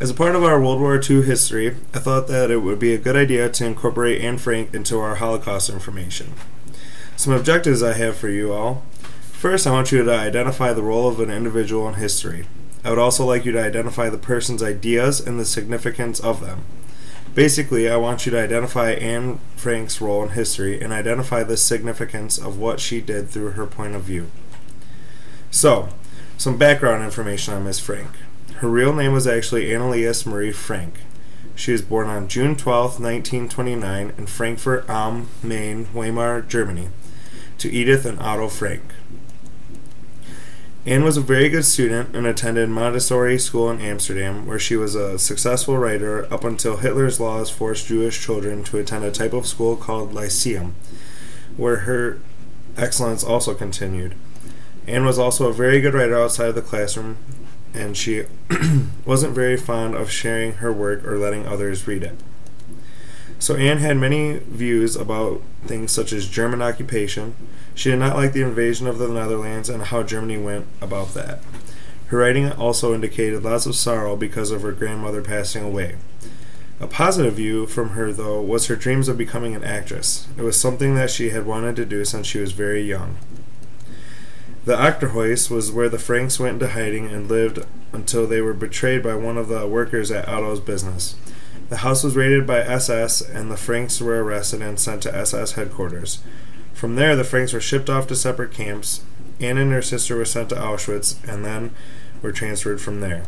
As a part of our World War II history, I thought that it would be a good idea to incorporate Anne Frank into our Holocaust information. Some objectives I have for you all. First, I want you to identify the role of an individual in history. I would also like you to identify the person's ideas and the significance of them. Basically, I want you to identify Anne Frank's role in history and identify the significance of what she did through her point of view. So, some background information on Miss Frank. Her real name was actually Anneliese Marie Frank. She was born on June 12, 1929 in Frankfurt am Main, Weimar, Germany, to Edith and Otto Frank. Anne was a very good student and attended Montessori school in Amsterdam, where she was a successful writer up until Hitler's laws forced Jewish children to attend a type of school called Lyceum, where her excellence also continued. Anne was also a very good writer outside of the classroom, and she wasn't very fond of sharing her work or letting others read it. So Anne had many views about things such as German occupation. She did not like the invasion of the Netherlands and how Germany went about that. Her writing also indicated lots of sorrow because of her grandmother passing away. A positive view from her, though, was her dreams of becoming an actress. It was something that she had wanted to do since she was very young. The Achterhuis was where the Franks went into hiding and lived until they were betrayed by one of the workers at Otto's business. The house was raided by SS, and the Franks were arrested and sent to SS headquarters. From there, the Franks were shipped off to separate camps. Anne and her sister were sent to Auschwitz, and then were transferred from there.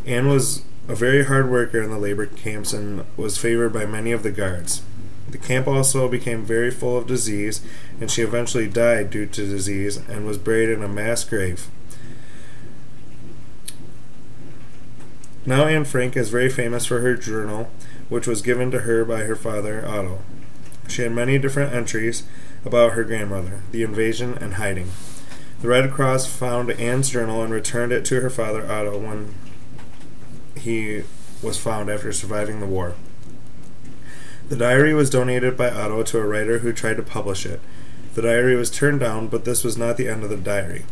Anne was a very hard worker in the labor camps and was favored by many of the guards. The camp also became very full of disease, and she eventually died due to disease and was buried in a mass grave. Now Anne Frank is very famous for her journal, which was given to her by her father, Otto. She had many different entries about her grandmother, the invasion, and hiding. The Red Cross found Anne's journal and returned it to her father, Otto, when he was found after surviving the war. The diary was donated by Otto to a writer who tried to publish it. The diary was turned down, but this was not the end of the diary.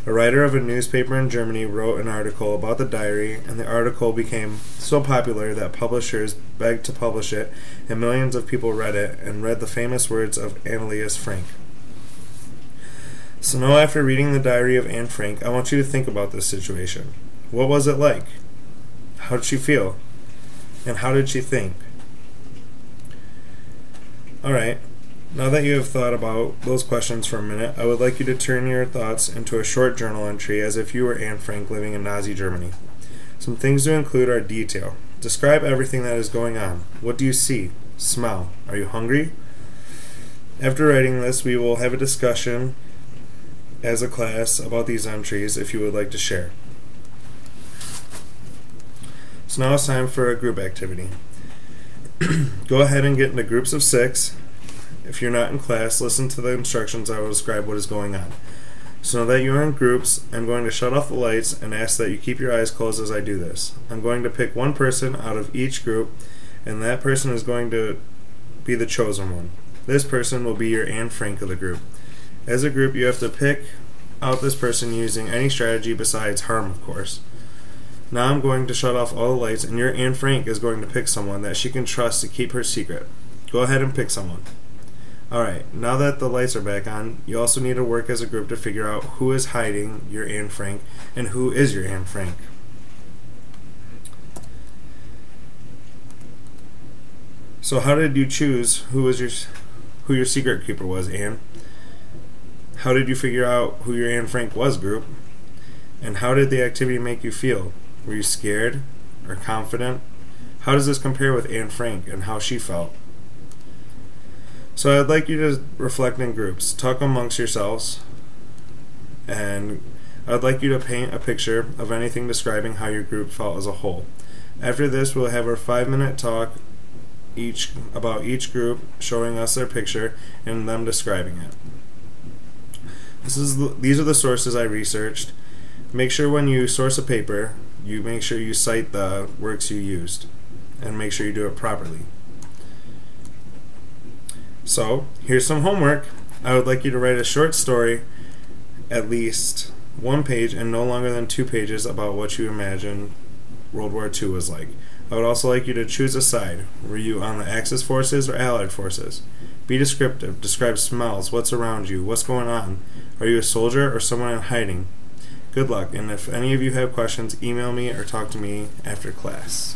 A writer of a newspaper in Germany wrote an article about the diary, and the article became so popular that publishers begged to publish it, and millions of people read it and read the famous words of Anneliese Frank. So now, after reading the diary of Anne Frank, I want you to think about this situation. What was it like? How did she feel? And how did she think? Alright, now that you have thought about those questions for a minute, I would like you to turn your thoughts into a short journal entry as if you were Anne Frank living in Nazi Germany. Some things to include are detail. Describe everything that is going on. What do you see? Smell. Are you hungry? After writing this, we will have a discussion as a class about these entries if you would like to share. So now it's time for a group activity. Go ahead and get into groups of 6. If you're not in class, listen to the instructions. I will describe what is going on. So now that you are in groups, I'm going to shut off the lights and ask that you keep your eyes closed as I do this. I'm going to pick one person out of each group, and that person is going to be the chosen one. This person will be your Anne Frank of the group. As a group, you have to pick out this person using any strategy besides harm, of course. Now I'm going to shut off all the lights, and your Anne Frank is going to pick someone that she can trust to keep her secret. Go ahead and pick someone. Alright, now that the lights are back on, you also need to work as a group to figure out who is hiding your Anne Frank and who is your Anne Frank. So how did you choose who your secret keeper was, Anne? How did you figure out who your Anne Frank was, group? And how did the activity make you feel? Were you scared or confident? How does this compare with Anne Frank and how she felt? So I'd like you to reflect in groups. Talk amongst yourselves. And I'd like you to paint a picture of anything describing how your group felt as a whole. After this, we'll have our 5-minute talk about each group, showing us their picture and them describing it. These are the sources I researched. Make sure when you source a paper, you make sure you cite the works you used, and make sure you do it properly. So, here's some homework. I would like you to write a short story, at least 1 page and no longer than 2 pages, about what you imagine World War II was like. I would also like you to choose a side. Were you on the Axis forces or Allied forces? Be descriptive. Describe smells. What's around you? What's going on? Are you a soldier or someone in hiding? Good luck, and if any of you have questions, email me or talk to me after class.